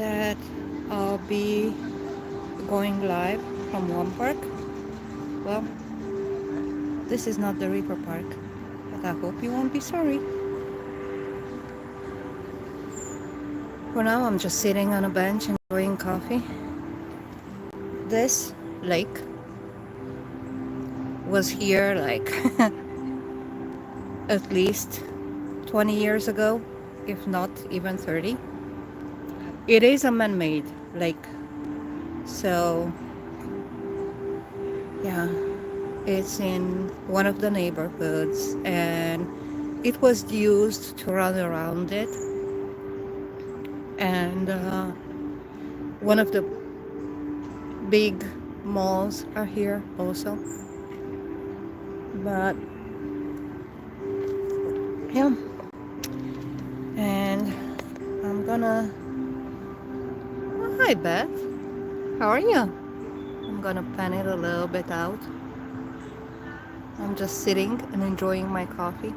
that I'll be going live from one park. Well, this is not the river park, but I hope you won't be sorry. For now, I'm just sitting on a bench enjoying coffee. This lake was here like at least 20 years ago, if not even 30. It is a man-made lake, so yeah, it's in one of the neighborhoods, and it was used to run around it. And one of the big malls are here also. But yeah, and I'm gonna. Oh, hi, Beth. How are you? I'm gonna pan it a little bit out. I'm just sitting and enjoying my coffee.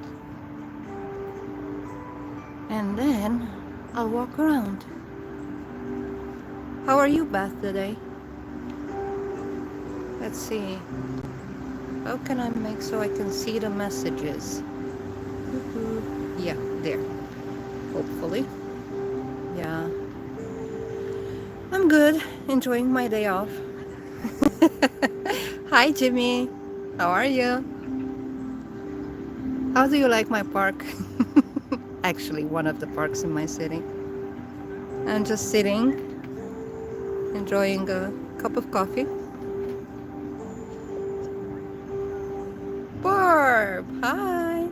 And then I'll walk around. How are you, Beth, today? Let's see. How can I make so I can see the messages? Yeah, there. Hopefully. Yeah. I'm good. Enjoying my day off. Hi, Jimmy. How are you? How do you like my park? Actually, one of the parks in my city. I'm just sitting, enjoying a cup of coffee. Barb, hi.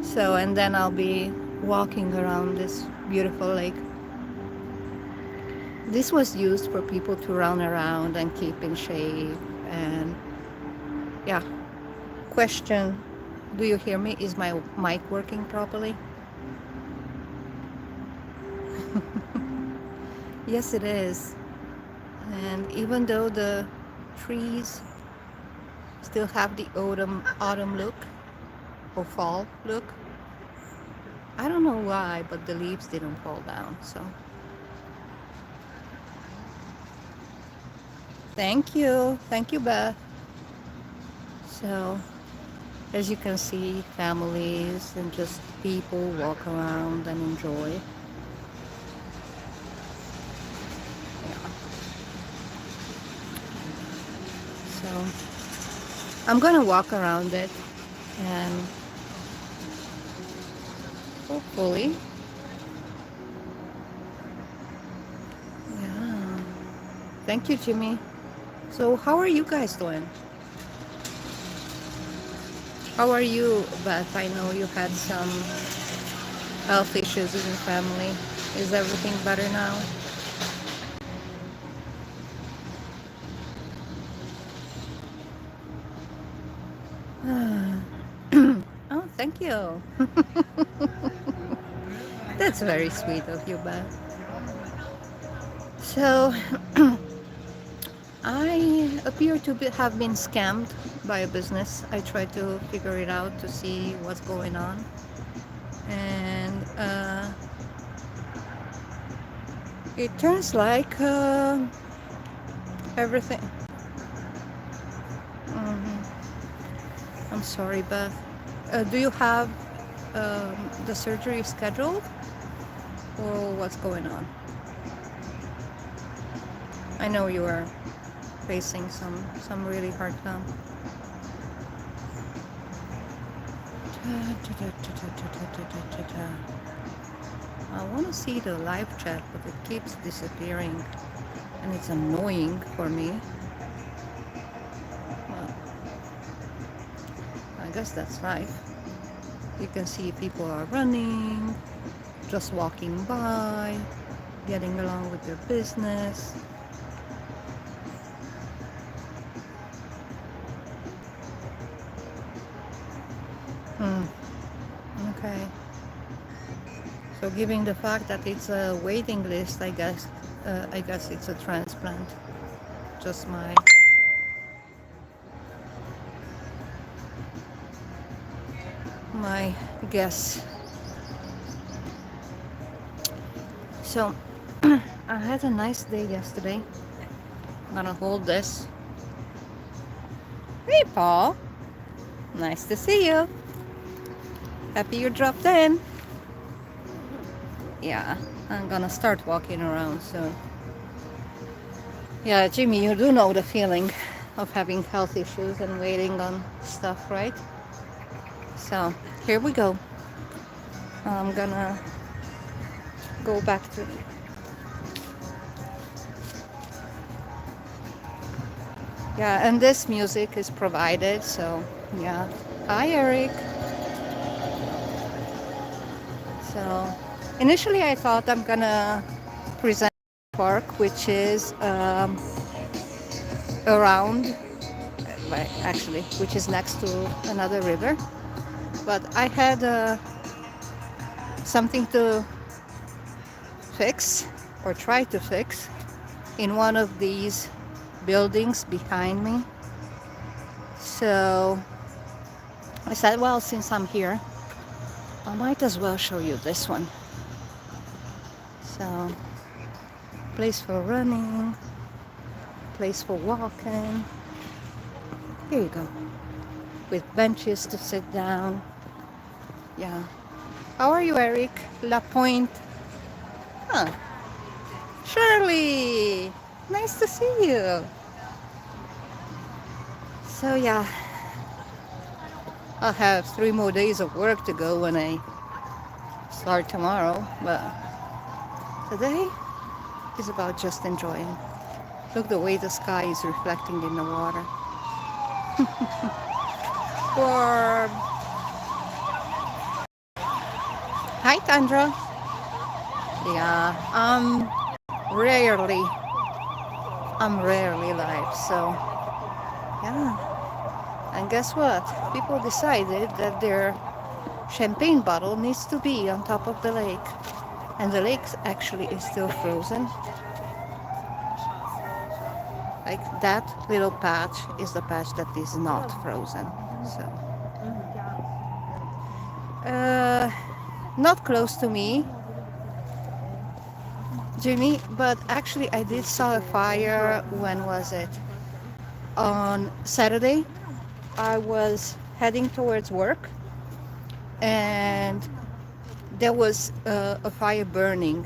So, and then I'll be walking around this beautiful lake. This was used for people to run around and keep in shape. And yeah, question, do you hear me? Is my mic working properly? Yes, it is. And even though the trees still have the autumn look or fall look, I don't know why, but the leaves didn't fall down. So thank you, Beth. So as you can see, families and just people walk around and enjoy. Yeah. So I'm gonna walk around it, and hopefully, yeah. Thank you, Jimmy. So how are you guys doing? How are you, Beth? I know you had some health issues in your family. Is everything better now? Oh, thank you. That's very sweet of you, Beth. So, I appear to have been scammed by a business. I tried to figure it out to see what's going on. And it turns like everything. Mhm. I'm sorry, Beth. Do you have the surgery scheduled, or what's going on? I know you are facing some really hard time. I want to see the live chat, but it keeps disappearing, and it's annoying for me. Well, I guess that's life. You can see people are running, just walking by, getting along with their business. Okay. So, given the fact that it's a waiting list, I guess it's a transplant. Just my guess. So I had a nice day yesterday. I'm gonna hold this. Hey, Paul. Nice to see you. Happy you dropped in. Yeah, I'm gonna start walking around soon. Yeah, Jimmy, you do know the feeling of having health issues and waiting on stuff, right? So here we go. I'm gonna go back to. Yeah, and this music is provided, so yeah. Hi, Eric. So initially I thought I'm gonna present park, which is around, actually, which is next to another river. But I had something to fix or try to fix in one of these buildings behind me. So I said, well, since I'm here, I might as well show you this one. So, place for running, place for walking. Here you go. With benches to sit down. Yeah. How are you, Eric? La Pointe. Huh. Shirley! Nice to see you. So, yeah, I'll have 3 more days of work to go when I start tomorrow. But today is about just enjoying. Look the way the sky is reflecting in the water. Or hi, Tandra. Yeah, rarely, I'm rarely live. So yeah, and guess what? People decided that their champagne bottle needs to be on top of the lake, and the lake actually is still frozen. Like that little patch is the patch that is not frozen. So, uh, not close to me, Jimmy, but actually I did saw a fire. When was it? On Saturday. I was heading towards work, and there was a fire burning.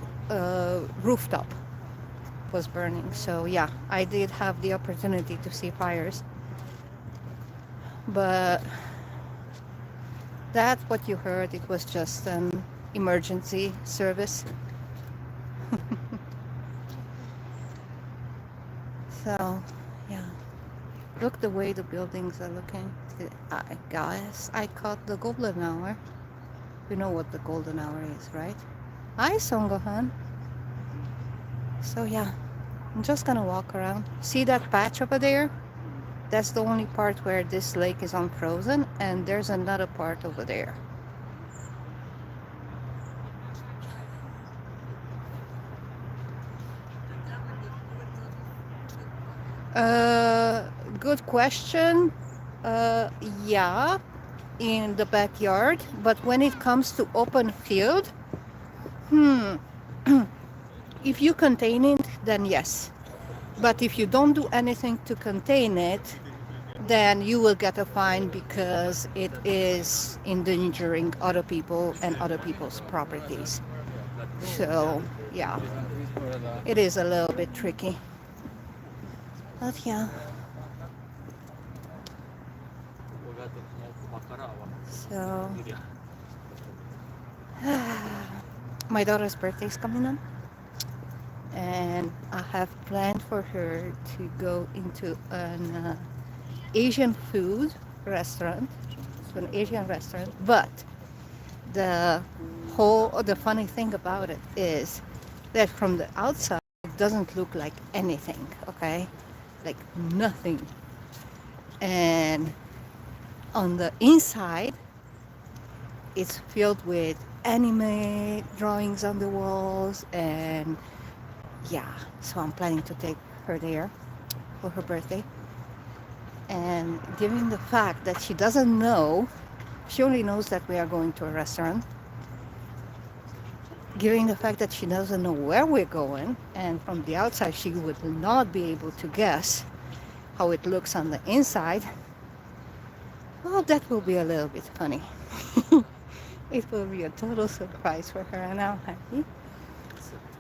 Rooftop was burning. So yeah, I did have the opportunity to see fires. But that what you heard, it was just an emergency service. So yeah, look the way the buildings are looking. Guys, I caught the golden hour. You know what the golden hour is, right? Hi, Songohan. So yeah, I'm just gonna walk around. See that patch over there? That's the only part where this lake is unfrozen, and there's another part over there. Uh, Good question. Uh, yeah, in the backyard, but when it comes to open field, hmm, if you contain it, then yes. But if you don't do anything to contain it, then you will get a fine because it is endangering other people and other people's properties. So, yeah, it is a little bit tricky. But yeah, so my daughter's birthday is coming up, and I have planned for her to go into an Asian food restaurant, to an Asian restaurant. But the funny thing about it is that from the outside it doesn't look like anything, okay? Like nothing. And on the inside, it's filled with anime drawings on the walls, and yeah, so I'm planning to take her there for her birthday. And given the fact that she doesn't know, she only knows that we are going to a restaurant. given the fact that she doesn't know where we're going, and from the outside she would not be able to guess how it looks on the inside, well, that will be a little bit funny. It will be a total surprise for her, and I'm happy.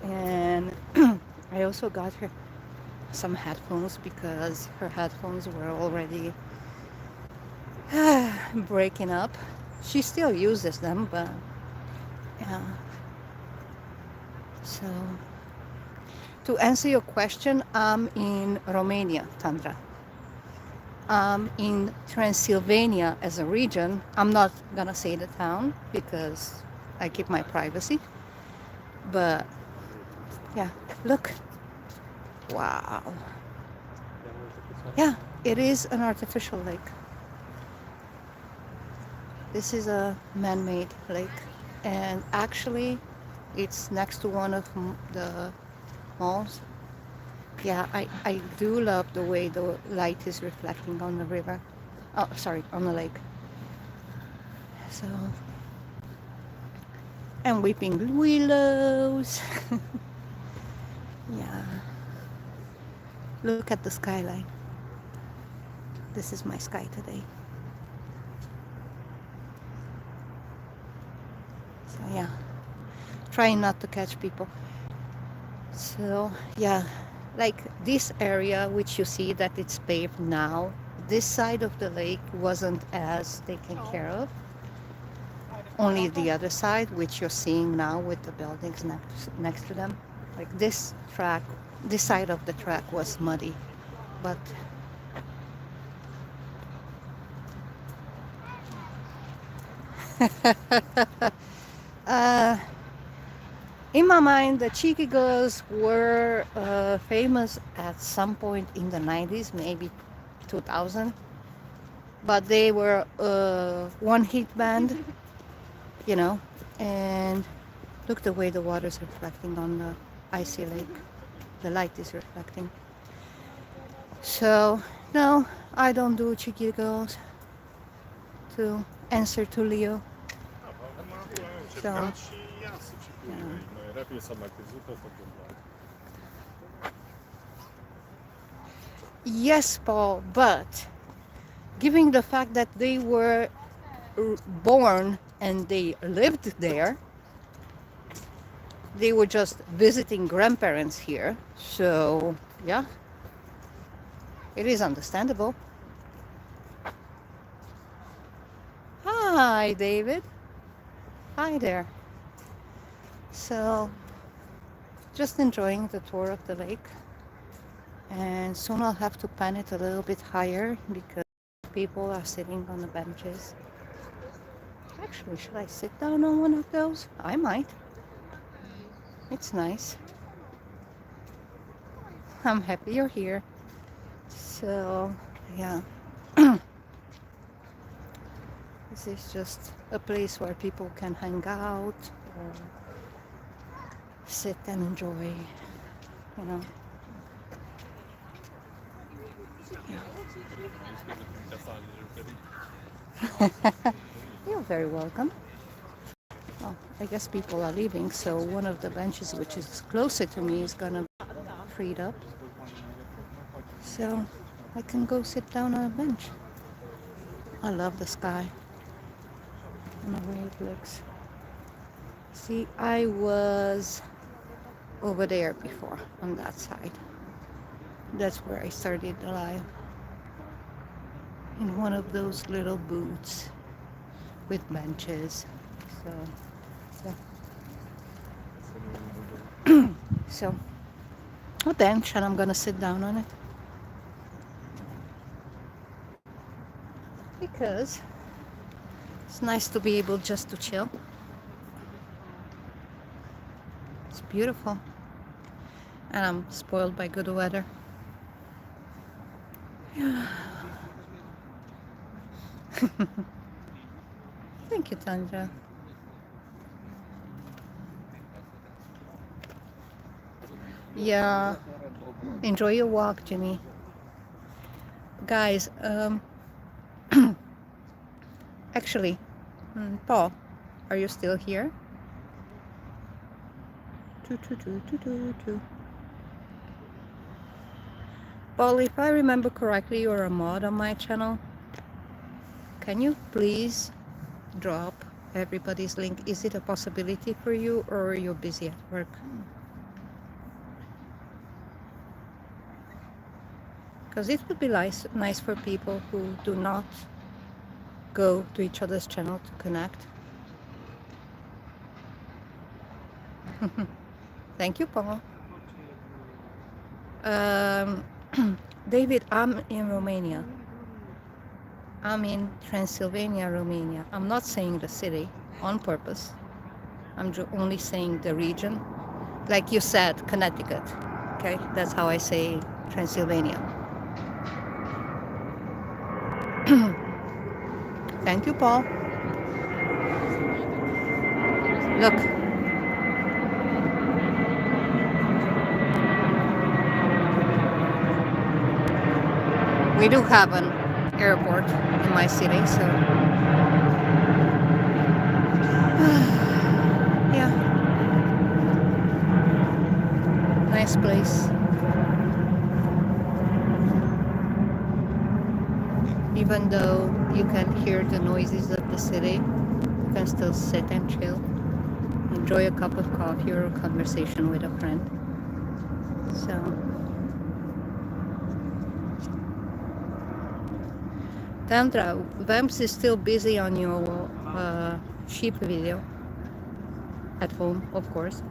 And I also got her some headphones because her headphones were already breaking up. She still uses them, but yeah. So, to answer your question, I'm in Romania, Tandra. In Transylvania as a region. I'm not gonna say the town because I keep my privacy. But yeah, look. Wow. Yeah, it is an artificial lake. This is a man-made lake, and actually it's next to one of the malls. Yeah, I do love the way the light is reflecting on the river. Oh, sorry, on the lake. So, and weeping willows. Yeah. Look at the skyline. This is my sky today. So yeah, trying not to catch people. So yeah, like this area which you see that it's paved now, this side of the lake wasn't as taken care of. Only the other side, which you're seeing now with the buildings next to them. Like this track, this side of the track was muddy. But uh, in my mind, the Cheeky Girls were famous at some point in the 90s, maybe 2000. But they were a one-hit band, you know, and look the way the water is reflecting on the icy lake. The light is reflecting. So, no, I don't do Cheeky Girls to answer to Leo. So, yes, Paul, but given the fact that they were born and they lived there, they were just visiting grandparents here. So, yeah, it is understandable. Hi, David. Hi there. So, just enjoying the tour of the lake. And soon I'll have to pan it a little bit higher because people are sitting on the benches. Actually, should I sit down on one of those? I might. It's nice. I'm happy you're here. So, yeah. This is just a place where people can hang out or sit and enjoy, you know. Yeah. You're very welcome. Oh, I guess people are leaving, so one of the benches which is closer to me is gonna be freed up. So I can go sit down on a bench. I love the sky and the way it looks. See, I was over there before on that side. That's where I started the live. In one of those little booths with benches. So a bench, and I'm gonna sit down on it because it's nice to be able just to chill. It's beautiful, and I'm spoiled by good weather. Thank you, Tanja. Yeah, enjoy your walk, Jimmy. Guys, actually, Paul, are you still here? Paul, if I remember correctly, you're a mod on my channel. Can you please drop everybody's link? Is it a possibility for you, or you're busy at work? Because it would be nice for people who do not go to each other's channel to connect. Thank you, Paul. David, I'm in Romania. I'm in Transylvania, Romania. I'm not saying the city on purpose. I'm only saying the region. Like you said, Connecticut. Okay, that's how I say Transylvania. Thank you, Paul. Look. We do have an airport in my city, so yeah, nice place. Even though you can hear the noises of the city, you can still sit and chill, enjoy a cup of coffee or a conversation with a friend. So Tandra, Vamps is still busy on your sheep video at home, of course.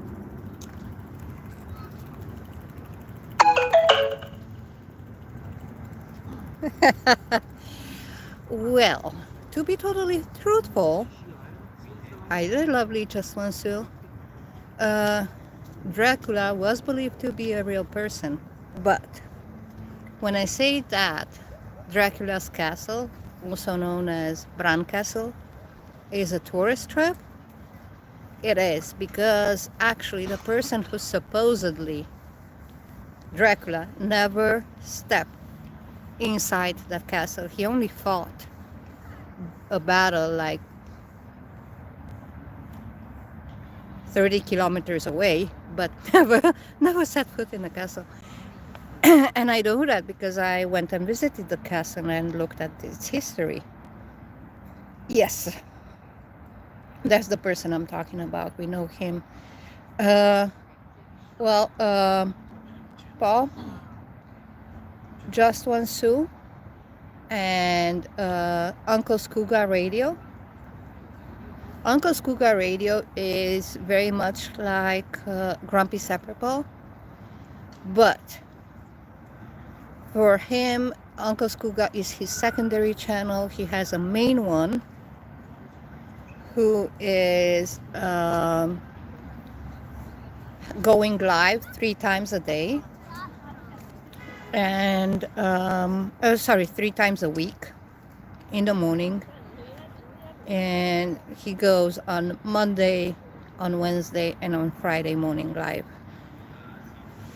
Well, to be totally truthful, hi there, lovely Just One Sue. Dracula was believed to be a real person, but when I say that Dracula's castle, also known as Bran Castle, is a tourist trap, it is, because actually the person who supposedly Dracula never stepped inside that castle. He only fought a battle like 30 kilometers away, but never set foot in the castle. And I know that because I went and visited the castle and looked at its history. Yes, that's the person I'm talking about. We know him. Paul, Just One Sue, and Uncle Skooga Radio. Uncle Skooga Radio is very much like Grumpy Sepulchre, but for him, Uncle Skooga is his secondary channel. He has a main one who is going live 3 times a day, and 3 times a week in the morning, and he goes on Monday, on Wednesday, and on Friday morning live.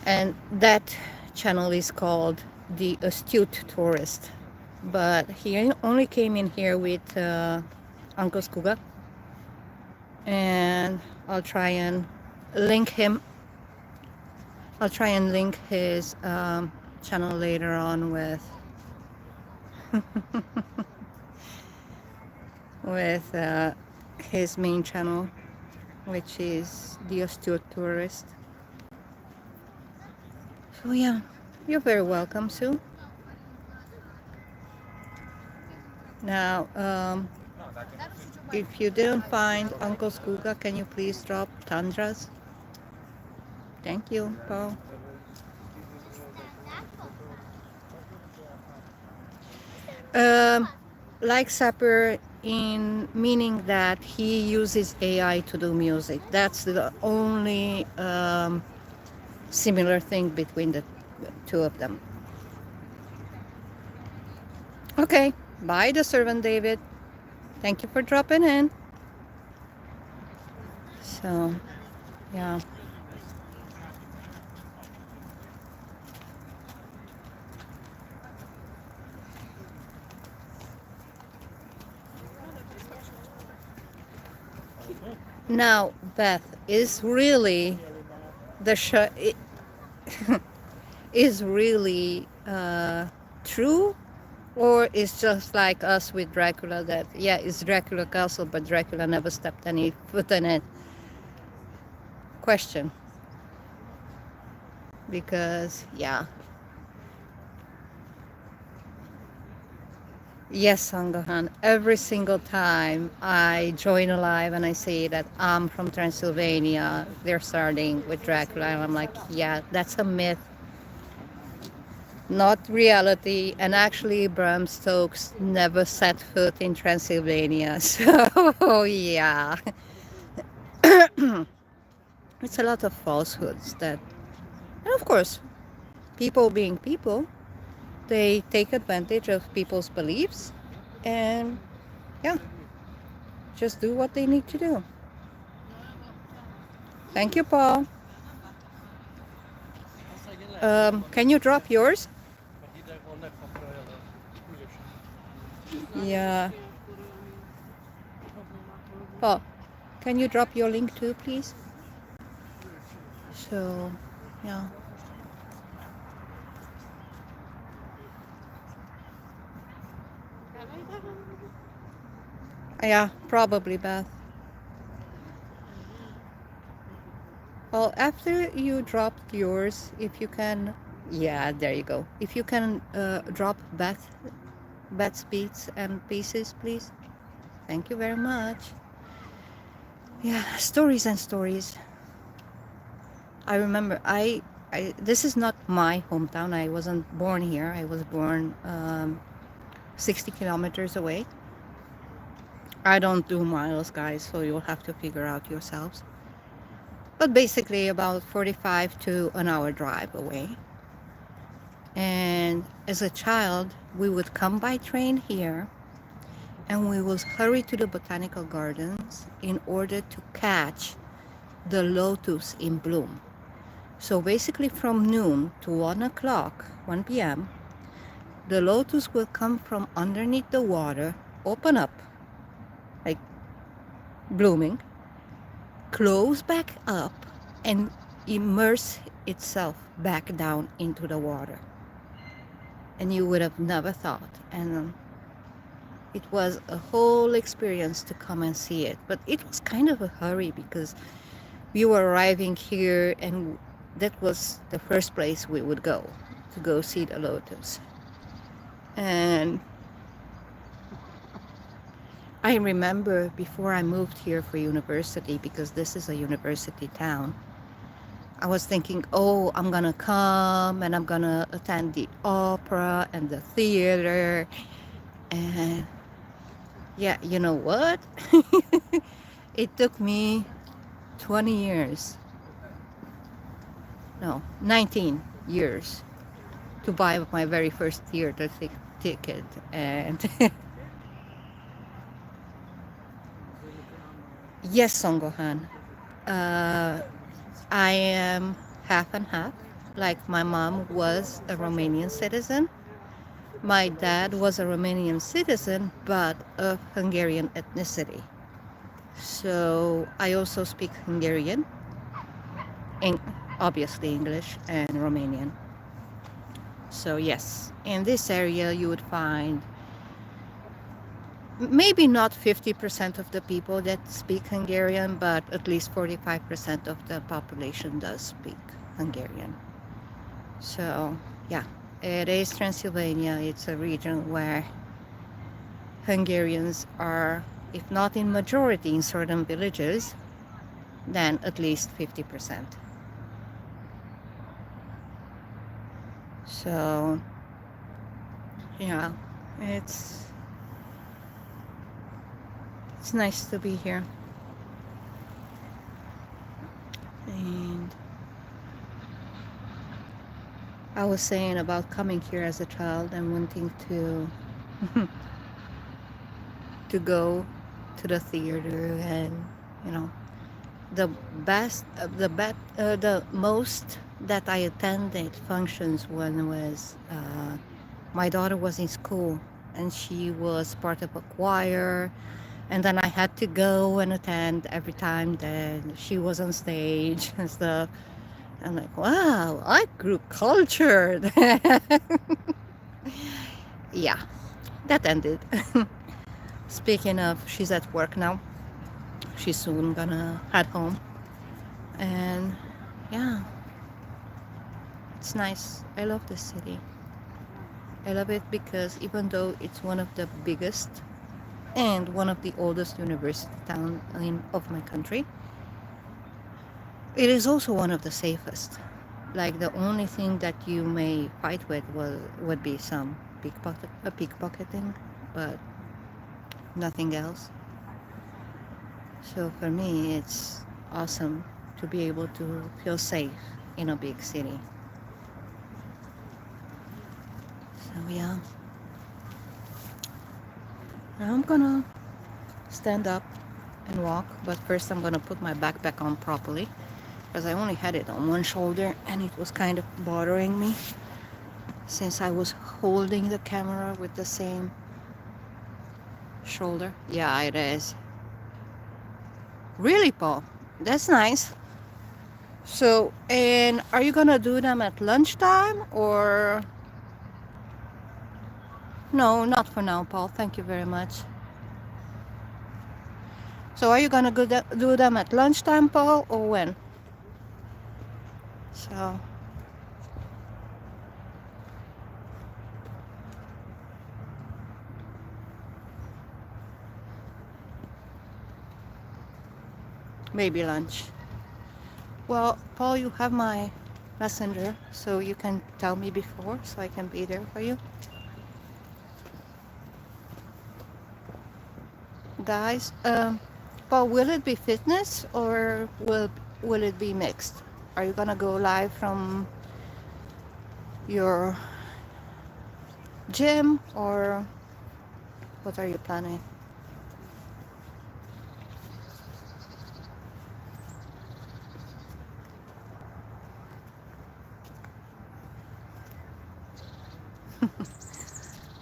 And that channel is called The Astute Tourist, but he only came in here with Uncle Skooga, and I'll try and link him. I'll try and link his channel later on with with his main channel, which is The Astute Tourist. So yeah, you're very welcome, Sue. Now, if you didn't find Uncle Skooga, can you please drop Tandra's? Thank you, Paul. Like Sapper, in meaning that he uses AI to do music. That's the only similar thing between the 2 of them. Okay, bye, the servant David. Thank you for dropping in. So, yeah. Now, Beth, is really the show is really true, or it's just like us with Dracula, that yeah, it's Dracula castle, but Dracula never stepped any foot in it. Question. Because yeah, yes, Sangahan, every single time I join a live and I say that I'm from Transylvania, they're starting with Dracula, and I'm like, yeah, that's a myth, not reality. And actually, Bram Stokes never set foot in Transylvania. So, yeah, it's a lot of falsehoods that, and of course, people being people, they take advantage of people's beliefs and, yeah, just do what they need to do. Thank you, Paul. Can you drop yours? Yeah. Paul, can you drop your link too, please? So, yeah. Yeah, probably, Beth. Well, after you dropped yours, if you can, yeah, there you go. If you can drop Beth's beats and pieces, please. Thank you very much. Yeah, stories and stories. I remember this is not my hometown. I wasn't born here. I was born 60 kilometers away. I don't do miles, guys, so you'll have to figure out yourselves. But basically about 45 to an hour drive away. And as a child, we would come by train here and we would hurry to the botanical gardens in order to catch the lotus in bloom. So basically from noon to 1 o'clock, 1 p.m., the lotus will come from underneath the water, open up, like blooming, close back up, and immerse itself back down into the water. And you would have never thought. And it was a whole experience to come and see it. But it was kind of a hurry because we were arriving here and that was the first place we would go to go see the lotus. And I remember before I moved here for university, because this is a university town, I was thinking, oh, I'm gonna come and I'm gonna attend the opera and the theater. And yeah, you know what? It took me 20 years, no, 19 years to buy my very first theater ticket. And yes, Songgohan, I am half and half. Like my mom was a Romanian citizen. My dad was a Romanian citizen, but of Hungarian ethnicity. So I also speak Hungarian, and obviously English and Romanian. So yes, in this area you would find maybe not 50% of the people that speak Hungarian, but at least 45% of the population does speak Hungarian. So yeah, it is Transylvania. It's a region where Hungarians are, if not in majority in certain villages, then at least 50%. So yeah, it's nice to be here. And I was saying about coming here as a child and wanting to to go to the theater, and you know, the most that I attended functions when was my daughter was in school and she was part of a choir, and then I had to go and attend every time that she was on stage and stuff. I'm like, wow, I grew cultured. Yeah, that ended. Speaking of, she's at work now. She's soon gonna head home. And yeah, it's nice. I love this city. I love it because even though it's one of the biggest and one of the oldest university town of my country, it is also one of the safest. Like the only thing that you may fight with would be some pickpocketing, but nothing else. So for me, it's awesome to be able to feel safe in a big city. So yeah, I'm gonna stand up and walk, but first I'm gonna put my backpack on properly because I only had it on one shoulder and it was kind of bothering me since I was holding the camera with the same shoulder. Yeah, it is. Really, Paul? That's nice. So, and are you gonna do them at lunchtime or no? Not for now, Paul. Thank you very much. So, are you gonna do them at lunchtime, Paul, or when? So, maybe lunch. Well, Paul, you have my messenger, so you can tell me before so I can be there for you. Guys, Paul, will it be fitness or will it be mixed? Are you gonna go live from your gym or what are you planning?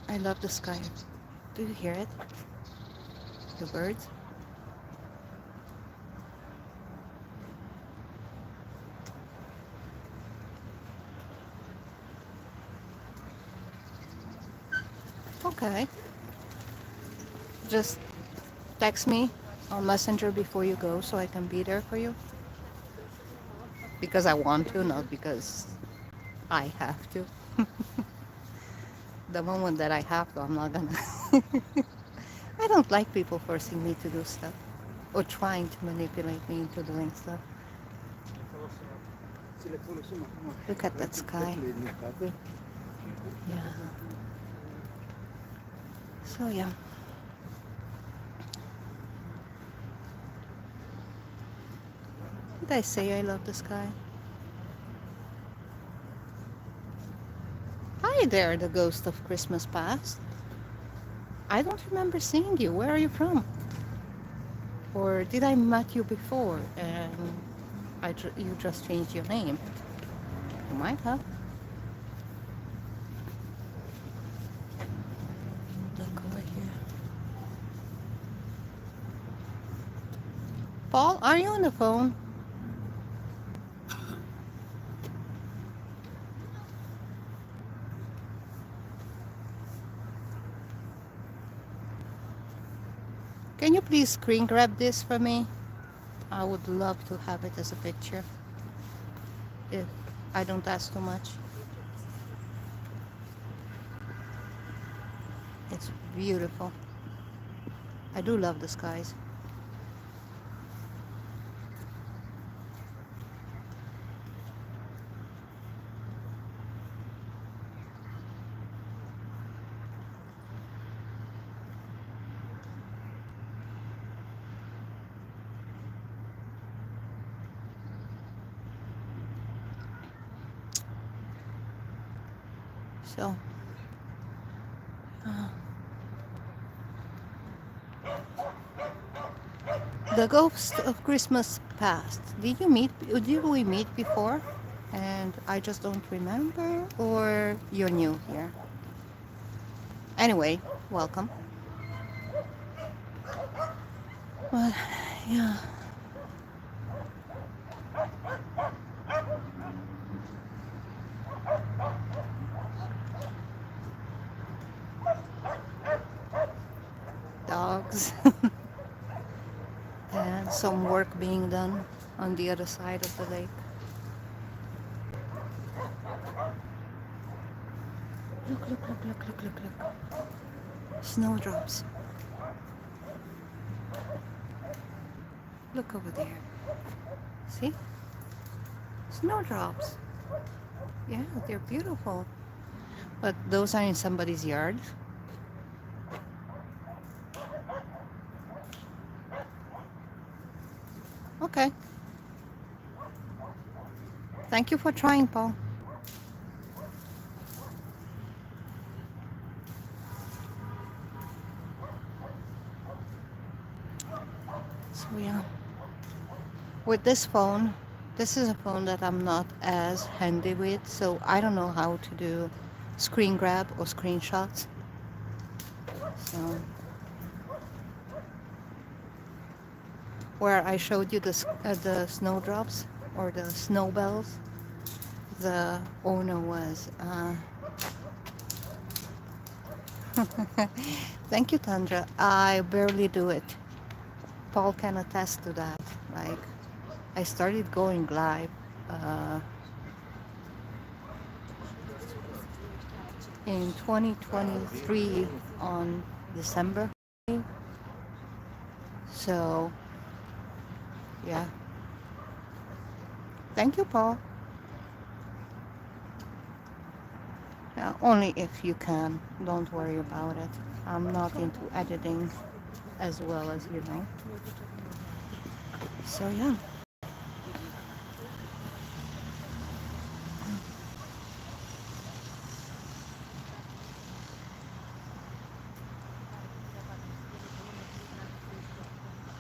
I love the sky. Do you hear it? The birds? Okay. Just text me on Messenger before you go so I can be there for you. Because I want to, not because I have to. The moment that I have to, I'm not gonna. I don't like people forcing me to do stuff or trying to manipulate me into doing stuff. Look at that sky. Yeah. So yeah. Did I say I love the sky? Hi there, the ghost of Christmas past. I don't remember seeing you. Where are you from? Or did I met you before and you just changed your name? You might have. Look over here. Paul, are you on the phone? Can you please screen grab this for me? I would love to have it as a picture. If I don't ask too much. It's beautiful. I do love the skies. So, uh, the ghost of Christmas past. Did we meet before? And I just don't remember, or you're new here? Anyway, welcome. Well, yeah. logs and some work being done on the other side of the lake. Look, look, look, look, look, look, look. Snowdrops. Look over there. See? Snowdrops. Yeah, they're beautiful. But those are in somebody's yard. Okay. Thank you for trying, Paul. So yeah, with this phone, this is a phone that I'm not as handy with, so I don't know how to do screen grab or screenshots. So where I showed you the snowdrops or the snowbells, the owner was. Thank you, Tandra. I barely do it. Paul can attest to that. Like, I started going live in 2023 on December. So, yeah. Thank you, Paul. Yeah, only if you can. Don't worry about it. I'm not into editing as well as you know. So, yeah.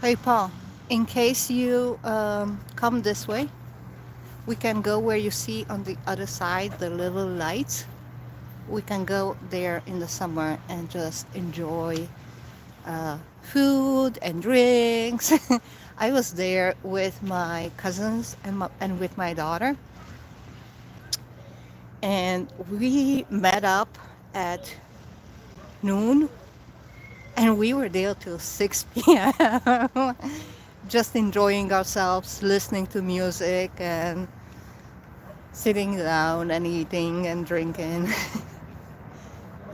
Hey, Paul, in case you come this way, we can go where you see on the other side the little lights. We can go there in the summer and just enjoy food and drinks. I was there with my cousins and with my daughter, and we met up at noon, and we were there till 6 p.m. just enjoying ourselves, listening to music and sitting down and eating and drinking.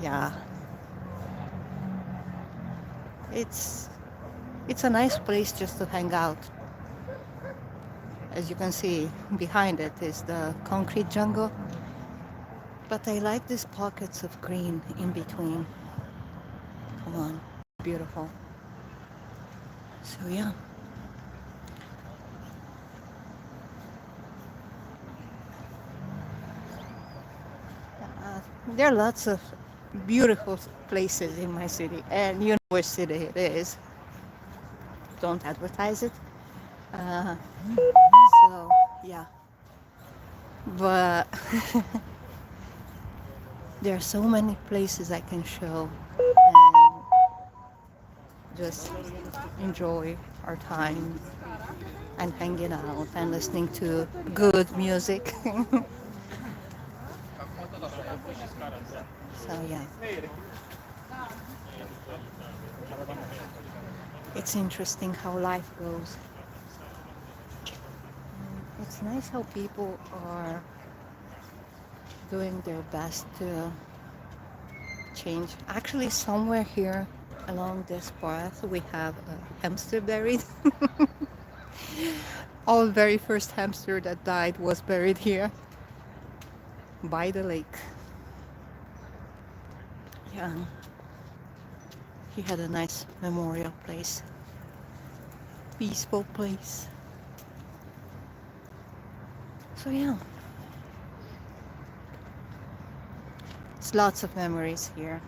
Yeah, it's it's a nice place just to hang out. As you can see, behind it is the concrete jungle, but I like these pockets of green in between. Come on, beautiful. So yeah, there are lots of beautiful places in my city, and you know which city it is. Don't advertise it. Uh, so yeah, but there are so many places I can show and just enjoy our time and hanging out and listening to good music. So yeah, it's interesting how life goes. It's nice how people are doing their best to change. Actually, somewhere here along this path, we have a hamster buried. Our very first hamster that died was buried here by the lake. Yeah, he had a nice memorial place, peaceful place. So yeah, it's lots of memories here,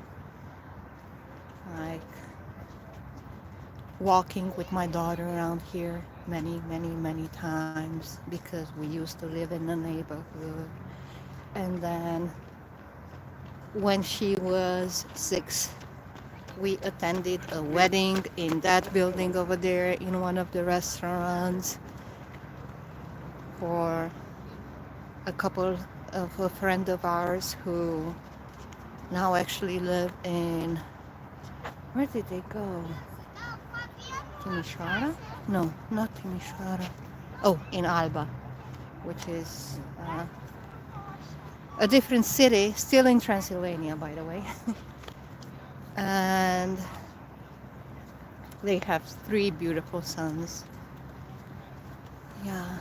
like walking with my daughter around here many times because we used to live in the neighborhood. And then when she was 6, we attended a wedding in that building over there in one of the restaurants for a couple of a friend of ours who now actually live in, where did they go? Timisoara? No, not Timisoara. Oh, in Alba, which is a different city, still in Transylvania, by the way. And they have three beautiful sons. Yeah,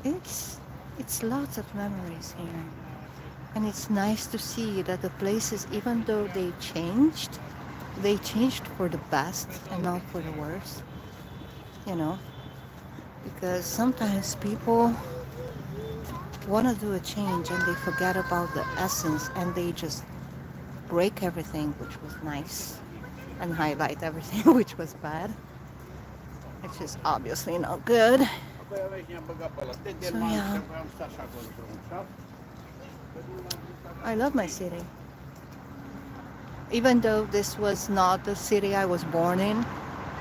it's it's lots of memories here, and it's nice to see that the places, even though they changed for the best and not for the worst. You know, because sometimes people want to do a change and they forget about the essence and they just break everything which was nice and highlight everything which was bad, which is obviously not good. So yeah, I love my city. Even though this was not the city I was born in,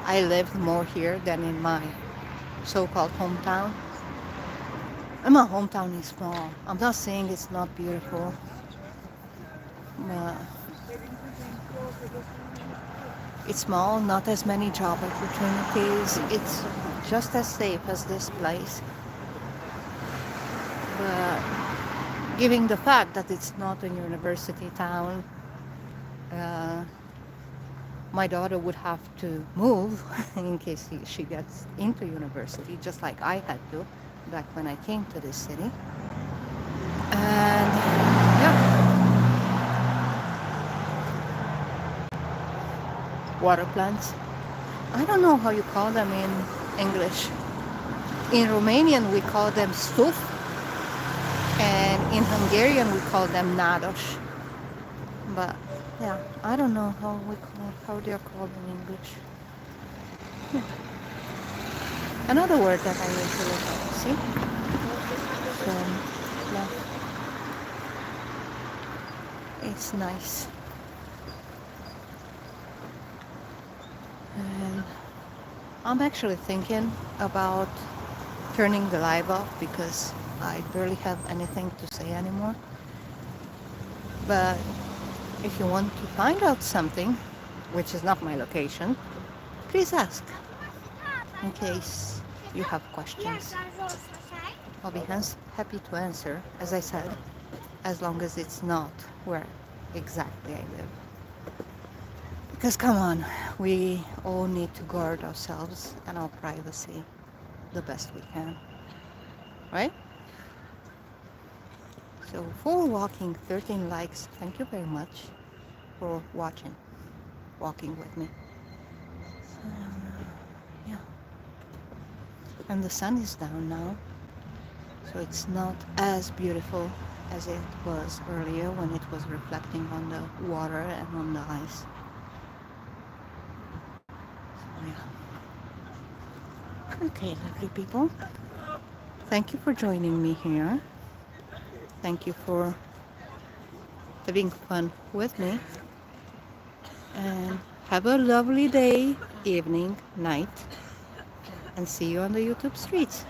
I lived more here than in my so-called hometown. And my hometown is small. I'm not saying it's not beautiful, but it's small, not as many job opportunities. It's just as safe as this place. But given the fact that it's not a university town, uh, my daughter would have to move in case she gets into university, just like I had to back when I came to this city. And yeah, water plants. I don't know how you call them in English. In Romanian, we call them stuf, and in Hungarian, we call them nados. But yeah, I don't know how they're called in English. Another word that I need to look at. See? So, yeah, it's nice. And I'm actually thinking about turning the live off because I barely have anything to say anymore. But if you want to find out something, which is not my location, please ask in case you have questions. I'll be happy to answer, as I said, as long as it's not where exactly I live. Because come on, we all need to guard ourselves and our privacy the best we can, right? So for walking 13 likes, thank you very much for walking with me. Yeah. And the sun is down now, so it's not as beautiful as it was earlier when it was reflecting on the water and on the ice. So yeah. Okay, lovely people. Thank you for joining me here. Thank you for having fun with me. And have a lovely day, evening, night, and see you on the YouTube streets.